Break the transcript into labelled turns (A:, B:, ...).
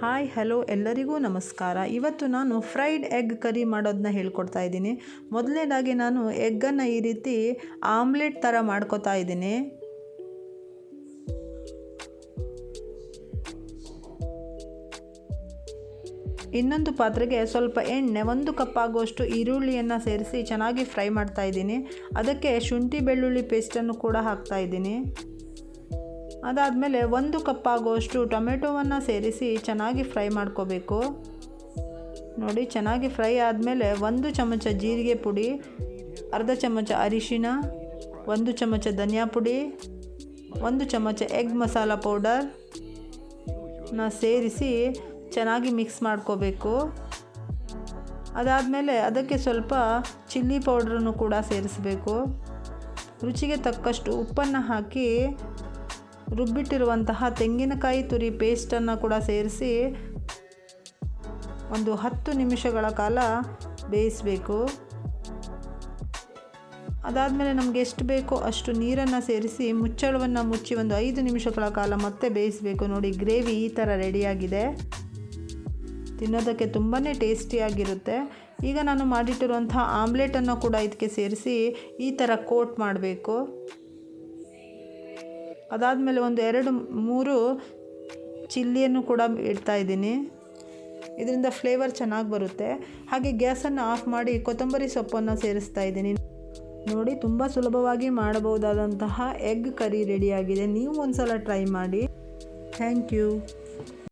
A: Hi hello ಎಲ್ಲರಿಗೂ ನಮಸ್ಕಾರ. ಇವತ್ತು ನಾನು ಫ್ರೈಡ್ ಎಗ್ ಕರಿ ಮಾಡೋದನ್ನ ಹೇಳ್ಕೊಡ್ತಾ ಇದ್ದೀನಿ. ಮೊದಲನೇದಾಗಿ ನಾನು ಎಗ್ಗನ್ನು ಈ ರೀತಿ ಆಮ್ಲೆಟ್ ಥರ ಮಾಡ್ಕೊತಾ ಇದ್ದೀನಿ. ಇನ್ನೊಂದು ಪಾತ್ರೆಗೆ ಸ್ವಲ್ಪ ಎಣ್ಣೆ, 1 ಕಪ್ ಆಗುವಷ್ಟು ಈರುಳ್ಳಿಯನ್ನು ಸೇರಿಸಿ ಚೆನ್ನಾಗಿ ಫ್ರೈ ಮಾಡ್ತಾ ಇದ್ದೀನಿ. ಅದಕ್ಕೆ ಶುಂಠಿ ಬೆಳ್ಳುಳ್ಳಿ ಪೇಸ್ಟನ್ನು ಕೂಡ ಹಾಕ್ತಾ ಇದ್ದೀನಿ. ಅದಾದಮೇಲೆ 1 ಕಪ್ ಆಗುವಷ್ಟು ಟೊಮೆಟೊವನ್ನು ಸೇರಿಸಿ ಚೆನ್ನಾಗಿ ಫ್ರೈ ಮಾಡ್ಕೋಬೇಕು. ನೋಡಿ, ಚೆನ್ನಾಗಿ ಫ್ರೈ ಆದಮೇಲೆ 1 ಚಮಚ ಜೀರಿಗೆ ಪುಡಿ, ಅರ್ಧ ಚಮಚ ಅರಿಶಿನ, 1 ಚಮಚ ಧನಿಯಾ ಪುಡಿ, 1 ಚಮಚ ಎಗ್ ಮಸಾಲ ಪೌಡರ್ನ ಸೇರಿಸಿ ಚೆನ್ನಾಗಿ ಮಿಕ್ಸ್ ಮಾಡ್ಕೋಬೇಕು. ಅದಾದಮೇಲೆ ಅದಕ್ಕೆ ಸ್ವಲ್ಪ ಚಿಲ್ಲಿ ಪೌಡ್ರನ್ನು ಕೂಡ ಸೇರಿಸಬೇಕು. ರುಚಿಗೆ ತಕ್ಕಷ್ಟು ಉಪ್ಪನ್ನು ಹಾಕಿ ರುಬ್ಬಿಟ್ಟಿರುವಂತಹ ತೆಂಗಿನಕಾಯಿ ತುರಿ ಪೇಸ್ಟನ್ನು ಕೂಡ ಸೇರಿಸಿ ಒಂದು 10 ನಿಮಿಷಗಳ ಕಾಲ ಬೇಯಿಸಬೇಕು. ಅದಾದಮೇಲೆ ನಮಗೆ ಎಷ್ಟು ಬೇಕೋ ಅಷ್ಟು ನೀರನ್ನು ಸೇರಿಸಿ ಮುಚ್ಚಳವನ್ನು ಮುಚ್ಚಿ ಒಂದು 5 ನಿಮಿಷಗಳ ಕಾಲ ಮತ್ತೆ ಬೇಯಿಸಬೇಕು. ನೋಡಿ, ಗ್ರೇವಿ ಈ ಥರ ರೆಡಿಯಾಗಿದೆ. ತಿನ್ನೋದಕ್ಕೆ ತುಂಬಾ ಟೇಸ್ಟಿಯಾಗಿರುತ್ತೆ. ಈಗ ನಾನು ಮಾಡಿಟ್ಟಿರುವಂಥ ಆಮ್ಲೆಟನ್ನು ಕೂಡ ಇದಕ್ಕೆ ಸೇರಿಸಿ ಈ ಥರ ಕೋಟ್ ಮಾಡಬೇಕು. ಅದಾದಮೇಲೆ ಒಂದು 2-3 ಚಿಲ್ಲಿಯನ್ನು ಕೂಡ ಇಡ್ತಾ ಇದ್ದೀನಿ. ಇದರಿಂದ ಫ್ಲೇವರ್ ಚೆನ್ನಾಗಿ ಬರುತ್ತೆ. ಹಾಗೆ ಗ್ಯಾಸನ್ನು ಆಫ್ ಮಾಡಿ ಕೊತ್ತಂಬರಿ ಸೊಪ್ಪನ್ನು ಸೇರಿಸ್ತಾ ಇದ್ದೀನಿ. ನೋಡಿ, ತುಂಬ ಸುಲಭವಾಗಿ ಮಾಡಬಹುದಾದಂತಹ ಎಗ್ ಕರಿ ರೆಡಿಯಾಗಿದೆ. ನೀವು ಒಂದು ಸಲ ಟ್ರೈ ಮಾಡಿ. Thank you.